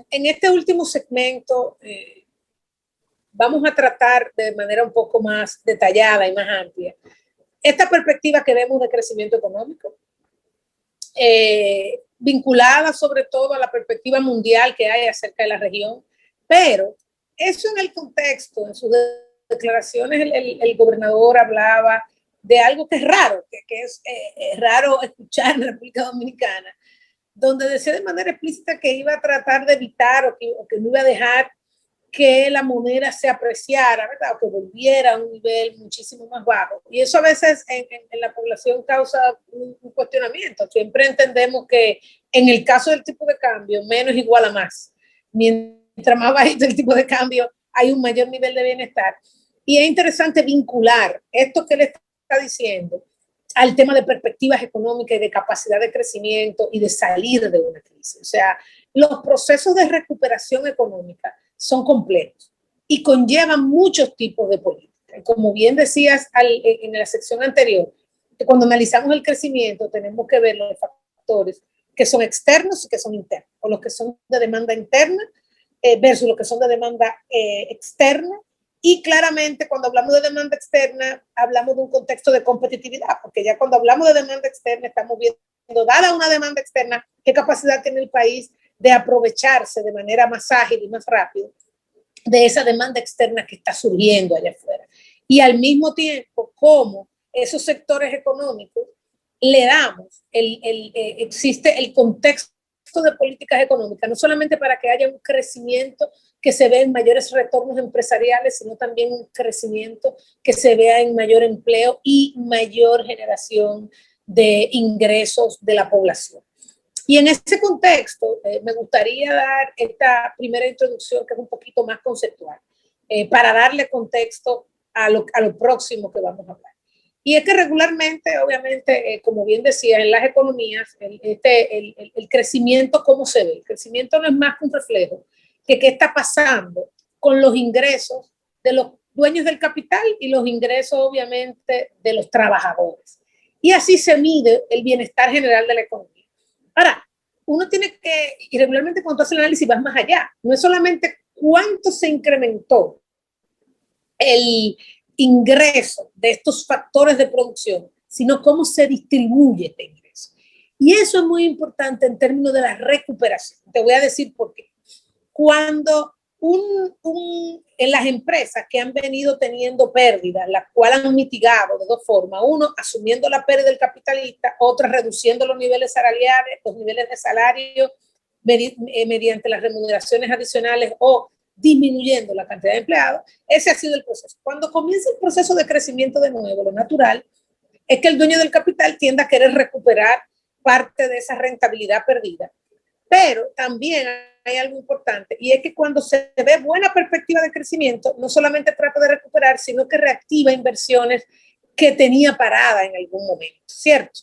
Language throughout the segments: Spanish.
En este último segmento vamos a tratar de manera un poco más detallada y más amplia esta perspectiva que vemos de crecimiento económico, vinculada sobre todo a la perspectiva mundial que hay acerca de la región, pero eso en el contexto, en sus declaraciones el gobernador hablaba de algo que es raro, que es raro escuchar en la República Dominicana, donde decía de manera explícita que iba a tratar de evitar o que no iba a dejar que la moneda se apreciara, ¿verdad? O que volviera a un nivel muchísimo más bajo. Y eso a veces en la población causa un cuestionamiento. Siempre entendemos que en el caso del tipo de cambio, menos igual a más. Mientras más bajito el tipo de cambio, hay un mayor nivel de bienestar. Y es interesante vincular esto que le está diciendo al tema de perspectivas económicas y de capacidad de crecimiento y de salir de una crisis. O sea, los procesos de recuperación económica son complejos y conllevan muchos tipos de políticas. Como bien decías en la sección anterior, que cuando analizamos el crecimiento tenemos que ver los factores que son externos y que son internos, o los que son de demanda interna versus los que son de demanda externa. Y claramente cuando hablamos de demanda externa hablamos de un contexto de competitividad, porque ya cuando hablamos de demanda externa estamos viendo, dada una demanda externa, qué capacidad tiene el país de aprovecharse de manera más ágil y más rápida de esa demanda externa que está surgiendo allá afuera. Y al mismo tiempo, cómo esos sectores económicos le damos, existe el contexto de políticas económicas, no solamente para que haya un crecimiento que se vea en mayores retornos empresariales, sino también un crecimiento que se vea en mayor empleo y mayor generación de ingresos de la población. Y en ese contexto, me gustaría dar esta primera introducción que es un poquito más conceptual, para darle contexto a lo próximo que vamos a hablar. Y es que regularmente, obviamente, como bien decía, en las economías, el crecimiento, ¿cómo se ve? El crecimiento no es más que un reflejo que qué está pasando con los ingresos de los dueños del capital y los ingresos, obviamente, de los trabajadores. Y así se mide el bienestar general de la economía. Ahora, uno tiene que, y regularmente cuando hace el análisis vas más allá, no es solamente cuánto se incrementó el ingreso de estos factores de producción, sino cómo se distribuye este ingreso. Y eso es muy importante en términos de la recuperación. Te voy a decir por qué. Cuando en las empresas que han venido teniendo pérdidas, las cuales han mitigado de dos formas, uno asumiendo la pérdida del capitalista, otra reduciendo los niveles salariales, los niveles de salario mediante las remuneraciones adicionales o disminuyendo la cantidad de empleados, ese ha sido el proceso. Cuando comienza el proceso de crecimiento de nuevo, lo natural es que el dueño del capital tienda a querer recuperar parte de esa rentabilidad perdida. Pero también hay algo importante, y es que cuando se ve buena perspectiva de crecimiento, no solamente trata de recuperar, sino que reactiva inversiones que tenía parada en algún momento, ¿cierto?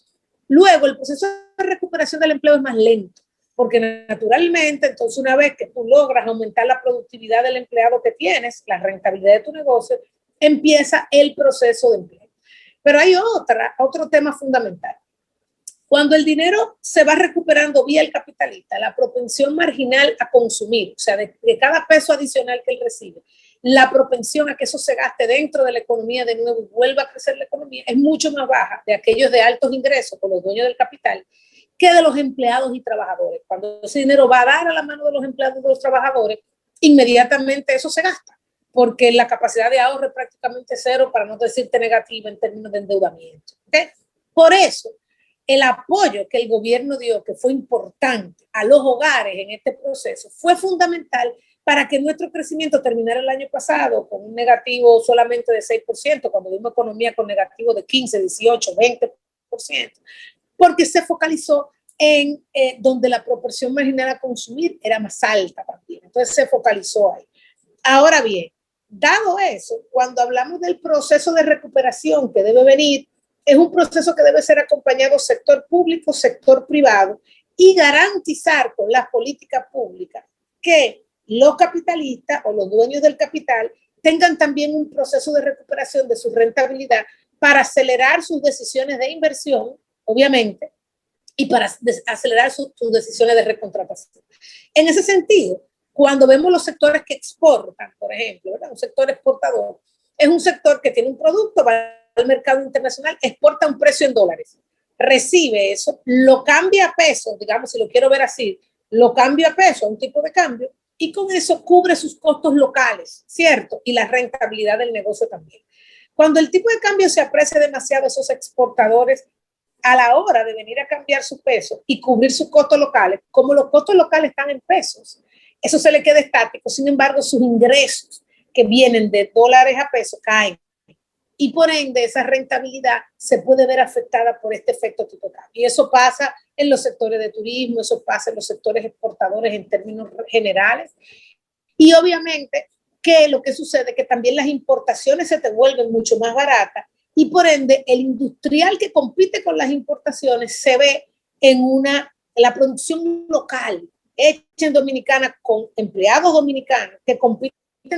Luego, el proceso de recuperación del empleo es más lento, porque naturalmente, entonces una vez que tú logras aumentar la productividad del empleado que tienes, la rentabilidad de tu negocio, empieza el proceso de empleo. Pero hay otro tema fundamental. Cuando el dinero se va recuperando vía el capitalista, la propensión marginal a consumir, o sea, de cada peso adicional que él recibe, la propensión a que eso se gaste dentro de la economía de nuevo y vuelva a crecer la economía, es mucho más baja de aquellos de altos ingresos con los dueños del capital que de los empleados y trabajadores. Cuando ese dinero va a dar a la mano de los empleados y de los trabajadores, inmediatamente eso se gasta, porque la capacidad de ahorro es prácticamente cero, para no decirte negativa en términos de endeudamiento. ¿Okay? Por eso, el apoyo que el gobierno dio, que fue importante a los hogares en este proceso, fue fundamental para que nuestro crecimiento terminara el año pasado con un negativo solamente de 6%, cuando vimos economía con negativo de 15, 18, 20%, porque se focalizó en donde la proporción marginal a consumir era más alta también. Entonces se focalizó ahí. Ahora bien, dado eso, cuando hablamos del proceso de recuperación que debe venir, es un proceso que debe ser acompañado sector público, sector privado, y garantizar con las políticas públicas que los capitalistas o los dueños del capital tengan también un proceso de recuperación de su rentabilidad para acelerar sus decisiones de inversión, obviamente, y para acelerar sus decisiones de recontratación. En ese sentido, cuando vemos los sectores que exportan, por ejemplo, ¿verdad? Un sector exportador es un sector que tiene un producto, va al mercado internacional, exporta a un precio en dólares, recibe eso, lo cambia a pesos, digamos, si lo quiero ver así, lo cambia a pesos, a un tipo de cambio, y con eso cubre sus costos locales, ¿cierto? Y la rentabilidad del negocio también. Cuando el tipo de cambio se aprecia demasiado, esos exportadores, a la hora de venir a cambiar su peso y cubrir sus costos locales, como los costos locales están en pesos, eso se le queda estático. Sin embargo, sus ingresos que vienen de dólares a pesos caen. Y por ende, esa rentabilidad se puede ver afectada por este efecto tipo de cambio. Y eso pasa en los sectores de turismo, eso pasa en los sectores exportadores en términos generales. Y obviamente que lo que sucede es que también las importaciones se te vuelven mucho más baratas y por ende el industrial que compite con las importaciones se ve en la producción local hecha en Dominicana con empleados dominicanos que compiten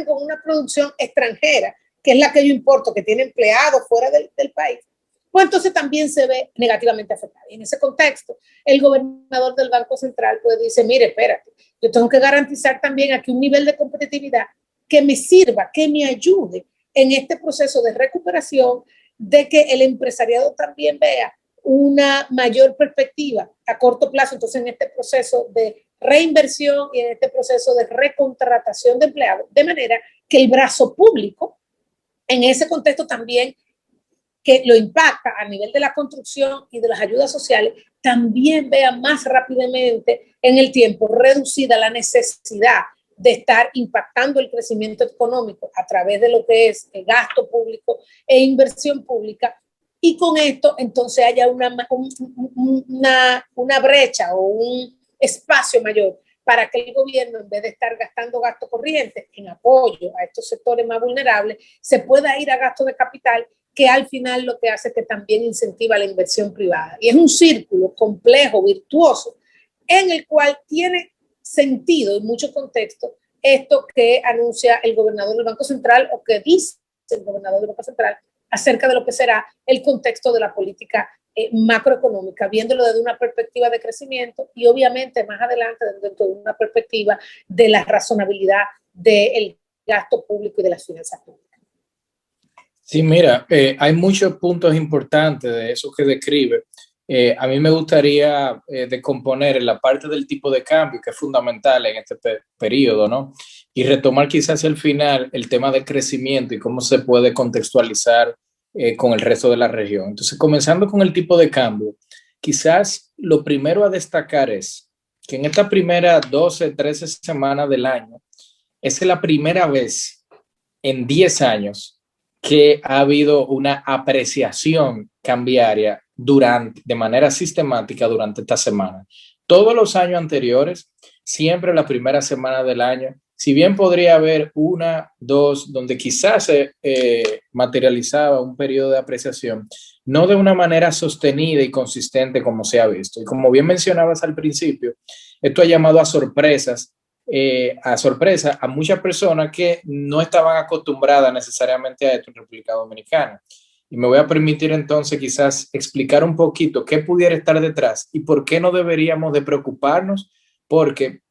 con una producción extranjera, que es la que yo importo, que tiene empleados fuera del país, pues entonces también se ve negativamente afectada. Y en ese contexto, el gobernador del Banco Central pues dice, mire, espérate, yo tengo que garantizar también aquí un nivel de competitividad que me sirva, que me ayude en este proceso de recuperación, de que el empresariado también vea una mayor perspectiva a corto plazo, entonces en este proceso de reinversión y en este proceso de recontratación de empleados, de manera que el brazo público, en ese contexto también que lo impacta a nivel de la construcción y de las ayudas sociales, también vea más rápidamente en el tiempo reducida la necesidad de estar impactando el crecimiento económico a través de lo que es el gasto público e inversión pública, y con esto entonces haya una brecha o un espacio mayor para que el gobierno, en vez de estar gastando gasto corriente en apoyo a estos sectores más vulnerables, se pueda ir a gasto de capital, que al final lo que hace es que también incentiva la inversión privada. Y es un círculo complejo, virtuoso, en el cual tiene sentido en muchos contextos esto que anuncia el gobernador del Banco Central o que dice el gobernador del Banco Central acerca de lo que será el contexto de la política macroeconómica, viéndolo desde una perspectiva de crecimiento y obviamente más adelante dentro de una perspectiva de la razonabilidad del gasto público y de las finanzas públicas. Sí, mira, hay muchos puntos importantes de eso que describe. A mí me gustaría decomponer en la parte del tipo de cambio, que es fundamental en este periodo, ¿no? Y retomar quizás al final el tema del crecimiento y cómo se puede contextualizar con el resto de la región. Entonces, comenzando con el tipo de cambio, quizás lo primero a destacar es que en esta primera 12, 13 semanas del año, es la primera vez en 10 años que ha habido una apreciación cambiaria de manera sistemática durante esta semana. Todos los años anteriores, siempre la primera semana del año, si bien podría haber una, dos, donde quizás se materializaba un periodo de apreciación, no de una manera sostenida y consistente como se ha visto. Y como bien mencionabas al principio, esto ha llamado a sorpresa a muchas personas que no estaban acostumbradas necesariamente a esto en República Dominicana. Y me voy a permitir entonces quizás explicar un poquito qué pudiera estar detrás y por qué no deberíamos de preocuparnos, porque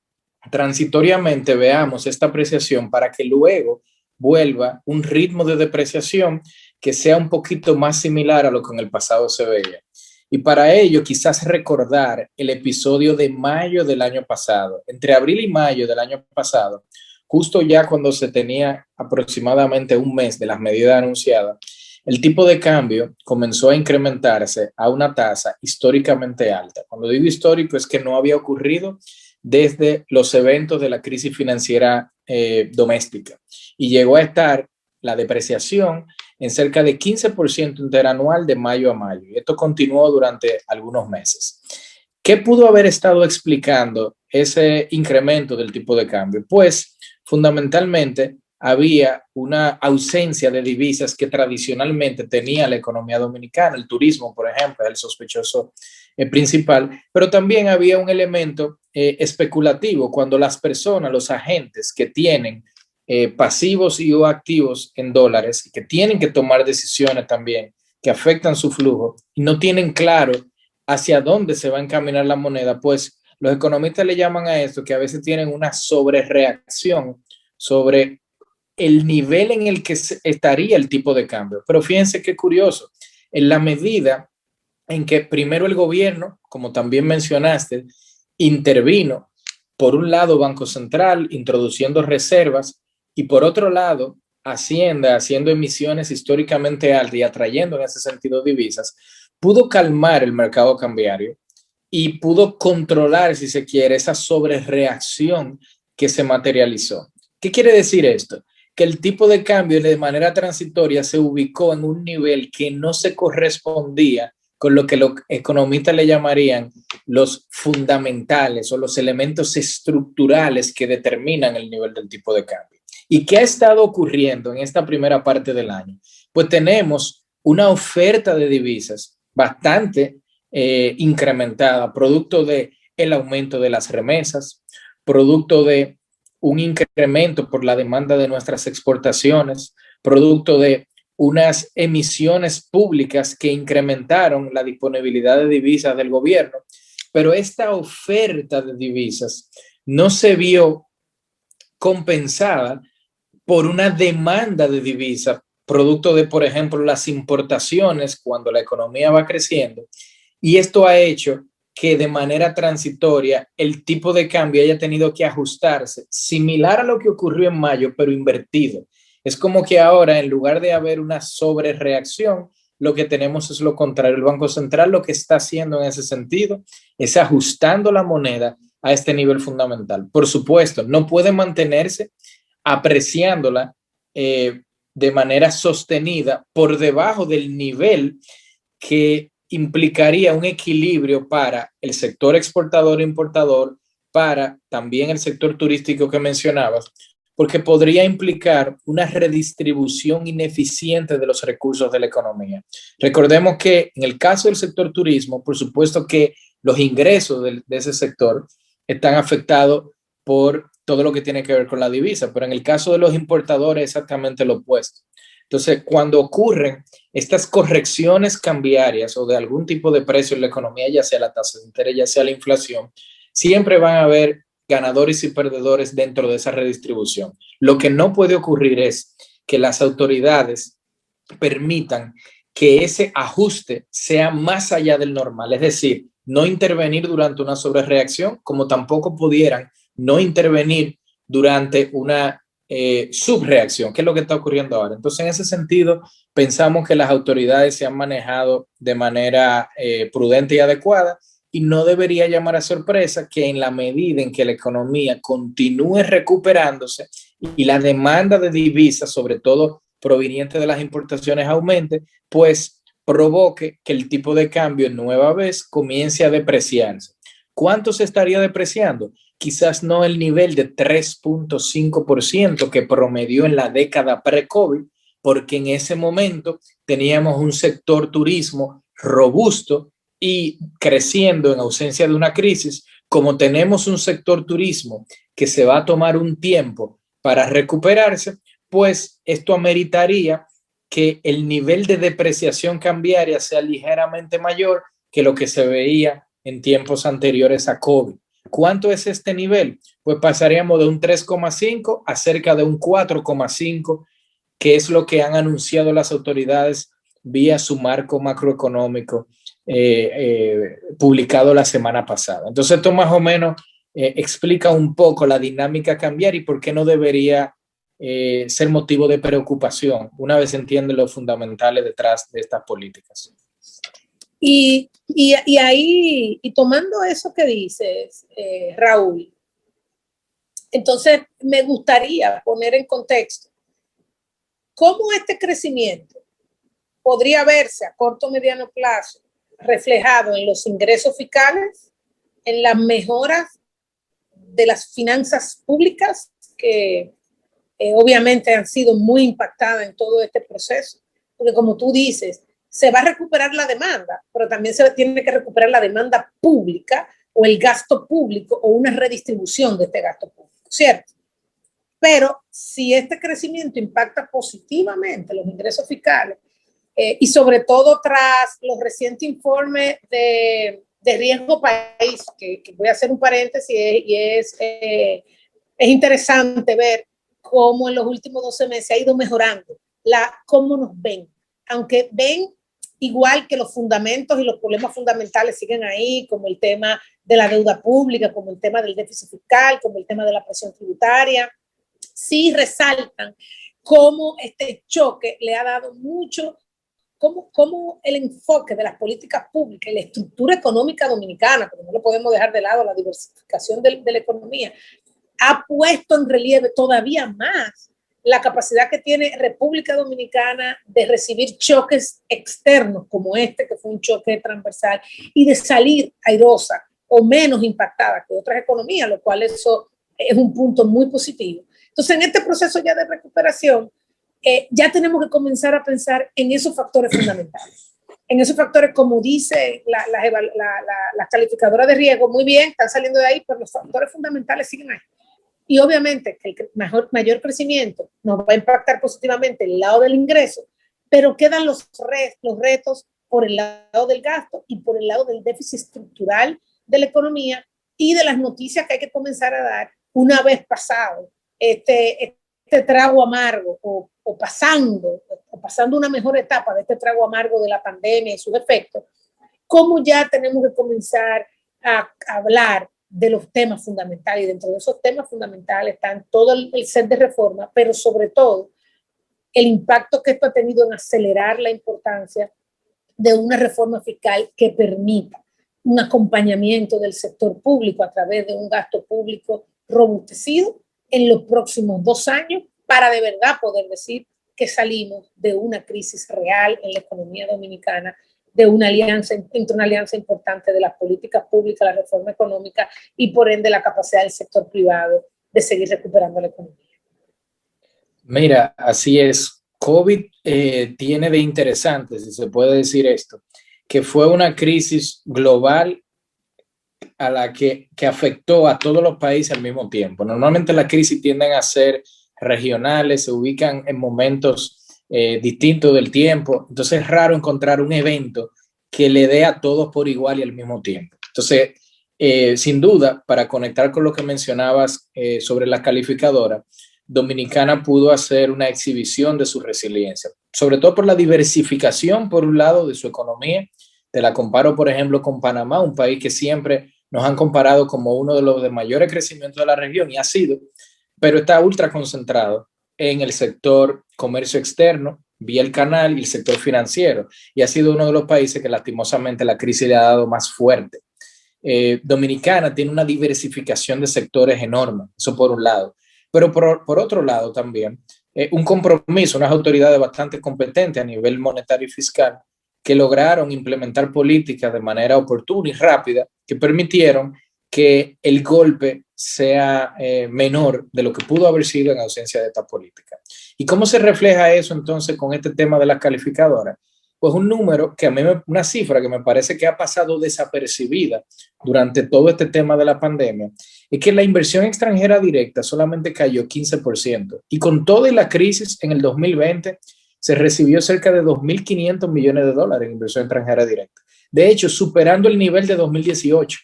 transitoriamente veamos esta apreciación para que luego vuelva un ritmo de depreciación que sea un poquito más similar a lo que en el pasado se veía. Y para ello quizás recordar el episodio de mayo del año pasado, entre abril y mayo del año pasado, justo ya cuando se tenía aproximadamente un mes de las medidas anunciadas, el tipo de cambio comenzó a incrementarse a una tasa históricamente alta. Cuando digo histórico es que no había ocurrido desde los eventos de la crisis financiera doméstica y llegó a estar la depreciación en cerca de 15% interanual de mayo a mayo, y esto continuó durante algunos meses. ¿Qué pudo haber estado explicando ese incremento del tipo de cambio? Pues fundamentalmente había una ausencia de divisas que tradicionalmente tenía la economía dominicana, el turismo, por ejemplo, el sospechoso principal, pero también había un elemento especulativo cuando las personas, los agentes que tienen pasivos y o activos en dólares y que tienen que tomar decisiones también que afectan su flujo y no tienen claro hacia dónde se va a encaminar la moneda, pues Los economistas le llaman a esto que a veces tienen una sobrereacción sobre el nivel en el que estaría el tipo de cambio. Pero fíjense qué curioso, en la medida en que primero el gobierno, como también mencionaste, intervino, por un lado Banco Central introduciendo reservas y por otro lado Hacienda haciendo emisiones históricamente altas y atrayendo en ese sentido divisas, pudo calmar el mercado cambiario y pudo controlar, si se quiere, esa sobrereacción que se materializó. ¿Qué quiere decir esto? Que el tipo de cambio de manera transitoria se ubicó en un nivel que no se correspondía con lo que los economistas le llamarían los fundamentales o los elementos estructurales que determinan el nivel del tipo de cambio. ¿Y qué ha estado ocurriendo en esta primera parte del año? Pues tenemos una oferta de divisas bastante incrementada, producto de el aumento de las remesas, producto de un incremento por la demanda de nuestras exportaciones, producto de unas emisiones públicas que incrementaron la disponibilidad de divisas del gobierno, pero esta oferta de divisas no se vio compensada por una demanda de divisas, producto de, por ejemplo, las importaciones cuando la economía va creciendo. Y esto ha hecho que de manera transitoria el tipo de cambio haya tenido que ajustarse, similar a lo que ocurrió en mayo, pero invertido. Es como que ahora, en lugar de haber una sobrereacción, lo que tenemos es lo contrario. El Banco Central lo que está haciendo en ese sentido es ajustando la moneda a este nivel fundamental. Por supuesto, no puede mantenerse apreciándola de manera sostenida por debajo del nivel que implicaría un equilibrio para el sector exportador e importador, para también el sector turístico que mencionabas, porque podría implicar una redistribución ineficiente de los recursos de la economía. Recordemos que en el caso del sector turismo, por supuesto que los ingresos de ese sector están afectados por todo lo que tiene que ver con la divisa, pero en el caso de los importadores es exactamente lo opuesto. Entonces, cuando ocurren estas correcciones cambiarias o de algún tipo de precio en la economía, ya sea la tasa de interés, ya sea la inflación, siempre van a haber ganadores y perdedores dentro de esa redistribución. Lo que no puede ocurrir es que las autoridades permitan que ese ajuste sea más allá del normal, es decir, no intervenir durante una sobrereacción, como tampoco pudieran no intervenir durante una subreacción, que es lo que está ocurriendo ahora. Entonces, en ese sentido, pensamos que las autoridades se han manejado de manera prudente y adecuada y no debería llamar a sorpresa que en la medida en que la economía continúe recuperándose y la demanda de divisas, sobre todo proveniente de las importaciones, aumente, pues provoque que el tipo de cambio nueva vez comience a depreciarse. ¿Cuánto se estaría depreciando? Quizás no el nivel de 3.5% que promedió en la década pre-COVID, porque en ese momento teníamos un sector turismo robusto y creciendo en ausencia de una crisis. Como tenemos un sector turismo que se va a tomar un tiempo para recuperarse, pues esto ameritaría que el nivel de depreciación cambiaria sea ligeramente mayor que lo que se veía en tiempos anteriores a COVID. ¿Cuánto es este nivel? Pues pasaríamos de un 3,5 a cerca de un 4,5, que es lo que han anunciado las autoridades vía su marco macroeconómico publicado la semana pasada. Entonces esto más o menos explica un poco la dinámica cambiar y por qué no debería ser motivo de preocupación una vez se entienden los fundamentales detrás de estas políticas. Y ahí, y tomando eso que dices, Raúl, entonces me gustaría poner en contexto cómo este crecimiento podría verse a corto o mediano plazo reflejado en los ingresos fiscales, en las mejoras de las finanzas públicas, que obviamente han sido muy impactadas en todo este proceso, porque como tú dices, se va a recuperar la demanda, pero también se tiene que recuperar la demanda pública o el gasto público o una redistribución de este gasto público, ¿cierto? Pero si este crecimiento impacta positivamente los ingresos fiscales y sobre todo tras los recientes informes de riesgo país, que voy a hacer un paréntesis, y es interesante ver cómo en los últimos 12 meses ha ido mejorando cómo nos ven, aunque ven igual que los fundamentos y los problemas fundamentales siguen ahí, como el tema de la deuda pública, como el tema del déficit fiscal, como el tema de la presión tributaria, sí resaltan cómo este choque le ha dado mucho, cómo el enfoque de las políticas públicas y la estructura económica dominicana, porque no lo podemos dejar de lado, la diversificación de la economía, ha puesto en relieve todavía más la capacidad que tiene República Dominicana de recibir choques externos como este, que fue un choque transversal, y de salir airosa o menos impactada que otras economías, lo cual eso es un punto muy positivo. Entonces, en este proceso ya de recuperación, ya tenemos que comenzar a pensar en esos factores fundamentales. En esos factores, como dice la calificadora de riesgo, muy bien, están saliendo de ahí, pero los factores fundamentales siguen ahí. Y obviamente que el mayor crecimiento nos va a impactar positivamente el lado del ingreso, pero quedan los retos por el lado del gasto y por el lado del déficit estructural de la economía y de las noticias que hay que comenzar a dar una vez pasado este trago amargo o pasando una mejor etapa de este trago amargo de la pandemia y sus efectos, cómo ya tenemos que comenzar a hablar de los temas fundamentales, y dentro de esos temas fundamentales están todo el set de reforma, pero sobre todo el impacto que esto ha tenido en acelerar la importancia de una reforma fiscal que permita un acompañamiento del sector público a través de un gasto público robustecido en los próximos 2 años para de verdad poder decir que salimos de una crisis real en la economía dominicana, de una alianza, entre una alianza importante de las políticas públicas, la reforma económica y por ende la capacidad del sector privado de seguir recuperando la economía. Mira, así es. COVID tiene de interesante, si se puede decir esto, que fue una crisis global a la que afectó a todos los países al mismo tiempo. Normalmente las crisis tienden a ser regionales, se ubican en momentos distintos del tiempo, entonces es raro encontrar un evento que le dé a todos por igual y al mismo tiempo. Entonces, sin duda, para conectar con lo que mencionabas sobre la calificadora, Dominicana pudo hacer una exhibición de su resiliencia, sobre todo por la diversificación, por un lado, de su economía. Te la comparo, por ejemplo, con Panamá, un país que siempre nos han comparado como uno de los de mayores crecimientos de la región, y ha sido, pero está ultra concentrado en el sector comercio externo, vía el canal, y el sector financiero, y ha sido uno de los países que lastimosamente la crisis le ha dado más fuerte. Dominicana tiene una diversificación de sectores enorme, eso por un lado, pero por otro lado también un compromiso, unas autoridades bastante competentes a nivel monetario y fiscal que lograron implementar políticas de manera oportuna y rápida que permitieron que el golpe sea menor de lo que pudo haber sido en ausencia de esta política. ¿Y cómo se refleja eso entonces con este tema de las calificadoras? Pues un número que a mí, una cifra que me parece que ha pasado desapercibida durante todo este tema de la pandemia, es que la inversión extranjera directa solamente cayó 15%, y con toda la crisis en el 2020 se recibió cerca de 2.500 millones de dólares en inversión extranjera directa. De hecho, superando el nivel de 2018.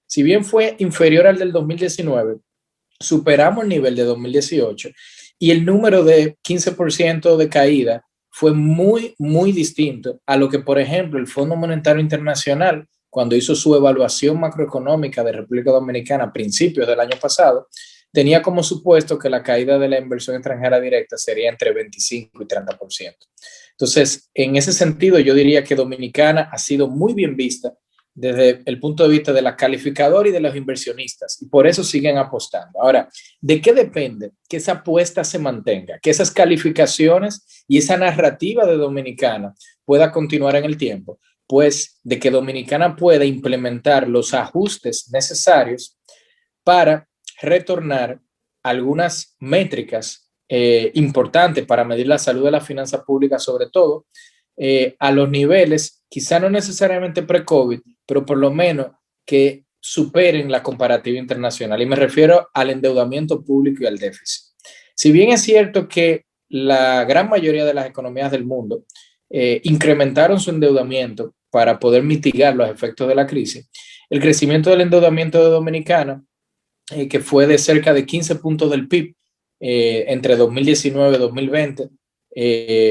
Si bien fue inferior al del 2019, superamos el nivel de 2018, y el número de 15% de caída fue muy, muy distinto a lo que, por ejemplo, el Fondo Monetario Internacional, cuando hizo su evaluación macroeconómica de República Dominicana a principios del año pasado, tenía como supuesto que la caída de la inversión extranjera directa sería entre 25 y 30%. Entonces, en ese sentido, yo diría que Dominicana ha sido muy bien vista desde el punto de vista de la calificadora y de los inversionistas, y por eso siguen apostando. Ahora, ¿de qué depende que esa apuesta se mantenga, que esas calificaciones y esa narrativa de Dominicana pueda continuar en el tiempo? Pues de que Dominicana pueda implementar los ajustes necesarios para retornar algunas métricas importantes para medir la salud de la finanza pública, sobre todo a los niveles, quizá no necesariamente pre-COVID, pero por lo menos que superen la comparativa internacional. Y me refiero al endeudamiento público y al déficit. Si bien es cierto que la gran mayoría de las economías del mundo incrementaron su endeudamiento para poder mitigar los efectos de la crisis, el crecimiento del endeudamiento de Dominicana, que fue de cerca de 15 puntos del PIB entre 2019 y 2020,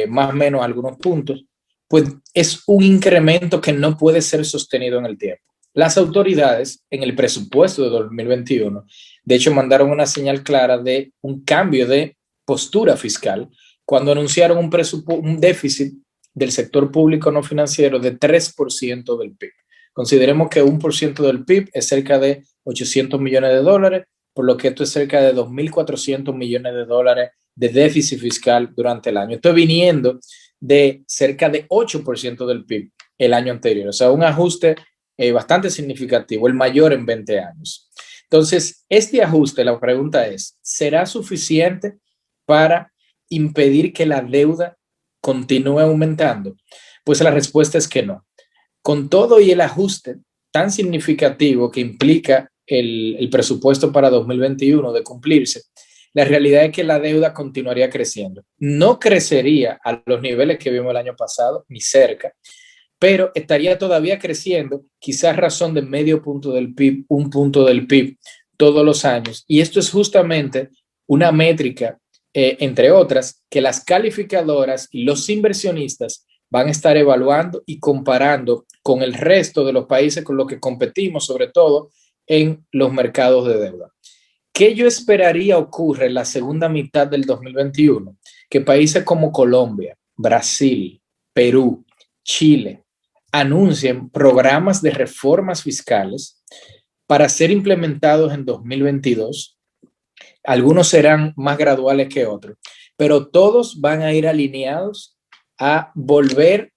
más o menos algunos puntos, pues es un incremento que no puede ser sostenido en el tiempo. Las autoridades en el presupuesto de 2021, de hecho, mandaron una señal clara de un cambio de postura fiscal cuando anunciaron un déficit del sector público no financiero de 3% del PIB. Consideremos que 1% del PIB es cerca de 800 millones de dólares, por lo que esto es cerca de 2.400 millones de dólares de déficit fiscal durante el año. Estoy viniendo de cerca de 8% del PIB el año anterior, o sea, un ajuste bastante significativo, el mayor en 20 años. Entonces, este ajuste, la pregunta es, ¿será suficiente para impedir que la deuda continúe aumentando? Pues la respuesta es que no. Con todo y el ajuste tan significativo que implica el presupuesto para 2021 de cumplirse, la realidad es que la deuda continuaría creciendo. No crecería a los niveles que vimos el año pasado, ni cerca, pero estaría todavía creciendo, quizás razón de medio punto del PIB, un punto del PIB todos los años. Y esto es justamente una métrica, entre otras, que las calificadoras y los inversionistas van a estar evaluando y comparando con el resto de los países con los que competimos, sobre todo en los mercados de deuda. ¿Qué yo esperaría ocurre en la segunda mitad del 2021? Que países como Colombia, Brasil, Perú, Chile anuncien programas de reformas fiscales para ser implementados en 2022. Algunos serán más graduales que otros, pero todos van a ir alineados a volver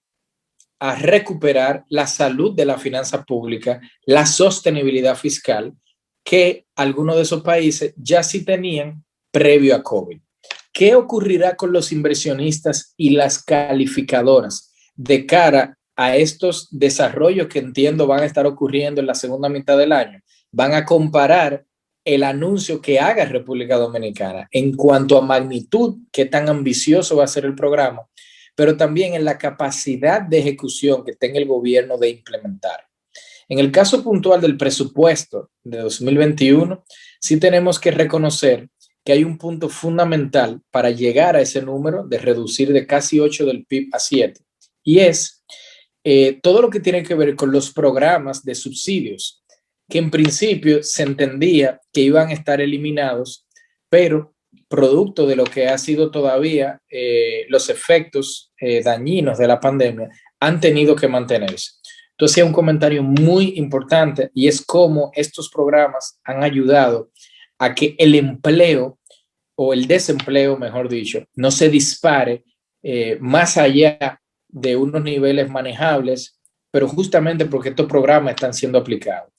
a recuperar la salud de la finanza pública, la sostenibilidad fiscal que algunos de esos países ya sí tenían previo a COVID. ¿Qué ocurrirá con los inversionistas y las calificadoras de cara a estos desarrollos que entiendo van a estar ocurriendo en la segunda mitad del año? Van a comparar el anuncio que haga República Dominicana en cuanto a magnitud, qué tan ambicioso va a ser el programa, pero también en la capacidad de ejecución que tenga el gobierno de implementar. En el caso puntual del presupuesto de 2021, sí tenemos que reconocer que hay un punto fundamental para llegar a ese número de reducir de casi 8 del PIB a 7, y es todo lo que tiene que ver con los programas de subsidios, que en principio se entendía que iban a estar eliminados, pero producto de lo que ha sido todavía los efectos dañinos de la pandemia, han tenido que mantenerse. Entonces, hay un comentario muy importante y es cómo estos programas han ayudado a que el empleo o el desempleo, mejor dicho, no se dispare más allá de unos niveles manejables, pero justamente porque estos programas están siendo aplicados.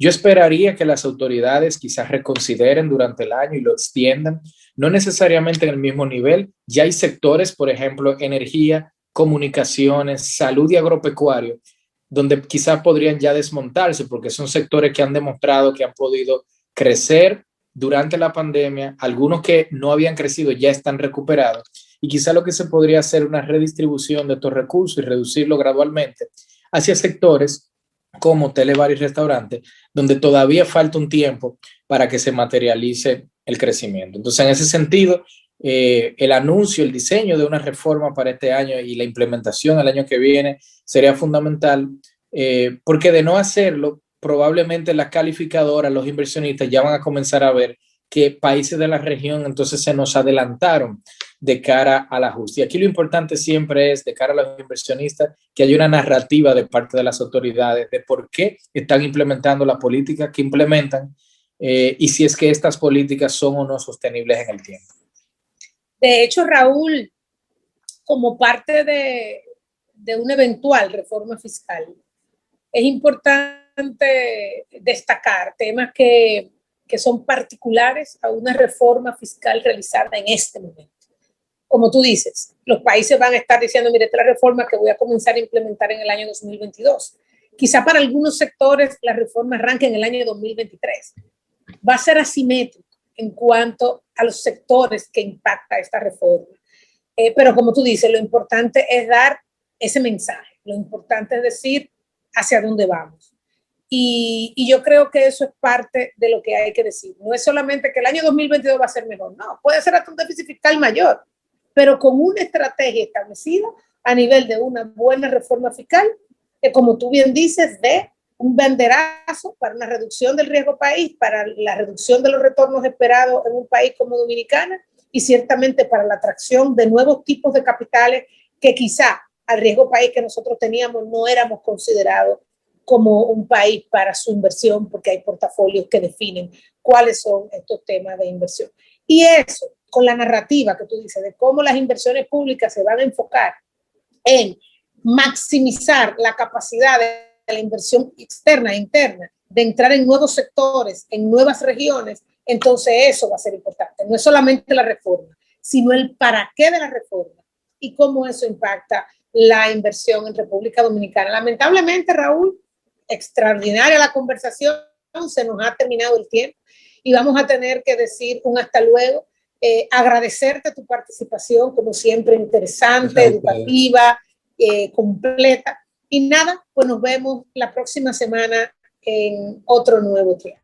Yo esperaría que las autoridades quizás reconsideren durante el año y lo extiendan, no necesariamente en el mismo nivel. Ya hay sectores, por ejemplo, energía, comunicaciones, salud y agropecuario, donde quizás podrían ya desmontarse porque son sectores que han demostrado que han podido crecer durante la pandemia. Algunos que no habían crecido ya están recuperados y quizás lo que se podría hacer es una redistribución de estos recursos y reducirlo gradualmente hacia sectores como hoteles, bares y restaurantes, donde todavía falta un tiempo para que se materialice el crecimiento. Entonces, en ese sentido, el anuncio, el diseño de una reforma para este año y la implementación el año que viene sería fundamental, porque de no hacerlo, probablemente las calificadoras, los inversionistas ya van a comenzar a ver que países de la región entonces se nos adelantaron de cara al ajuste. Y aquí lo importante siempre es, de cara a los inversionistas, que haya una narrativa de parte de las autoridades de por qué están implementando la política que implementan y si es que estas políticas son o no sostenibles en el tiempo. De hecho, Raúl, como parte de una eventual reforma fiscal, es importante destacar temas que son particulares a una reforma fiscal realizada en este momento. Como tú dices, los países van a estar diciendo, mire, esta es la reforma que voy a comenzar a implementar en el año 2022. Quizá para algunos sectores la reforma arranque en el año 2023. Va a ser asimétrico en cuanto a los sectores que impacta esta reforma. Pero como tú dices, lo importante es dar ese mensaje. Lo importante es decir, hacia dónde vamos. Y yo creo que eso es parte de lo que hay que decir. No es solamente que el año 2022 va a ser mejor, no, puede ser hasta un déficit fiscal mayor, pero con una estrategia establecida a nivel de una buena reforma fiscal, que como tú bien dices, de un banderazo para una reducción del riesgo país, para la reducción de los retornos esperados en un país como Dominicana y ciertamente para la atracción de nuevos tipos de capitales que quizá al riesgo país que nosotros teníamos no éramos considerados como un país para su inversión, porque hay portafolios que definen cuáles son estos temas de inversión. Y eso, con la narrativa que tú dices, de cómo las inversiones públicas se van a enfocar en maximizar la capacidad de la inversión externa e interna, de entrar en nuevos sectores, en nuevas regiones, entonces eso va a ser importante. No es solamente la reforma, sino el para qué de la reforma y cómo eso impacta la inversión en República Dominicana. Lamentablemente, Raúl, extraordinaria la conversación, se nos ha terminado el tiempo y vamos a tener que decir un hasta luego. Agradecerte tu participación, como siempre, interesante, educativa, completa. Y nada, pues nos vemos la próxima semana en otro nuevo tema.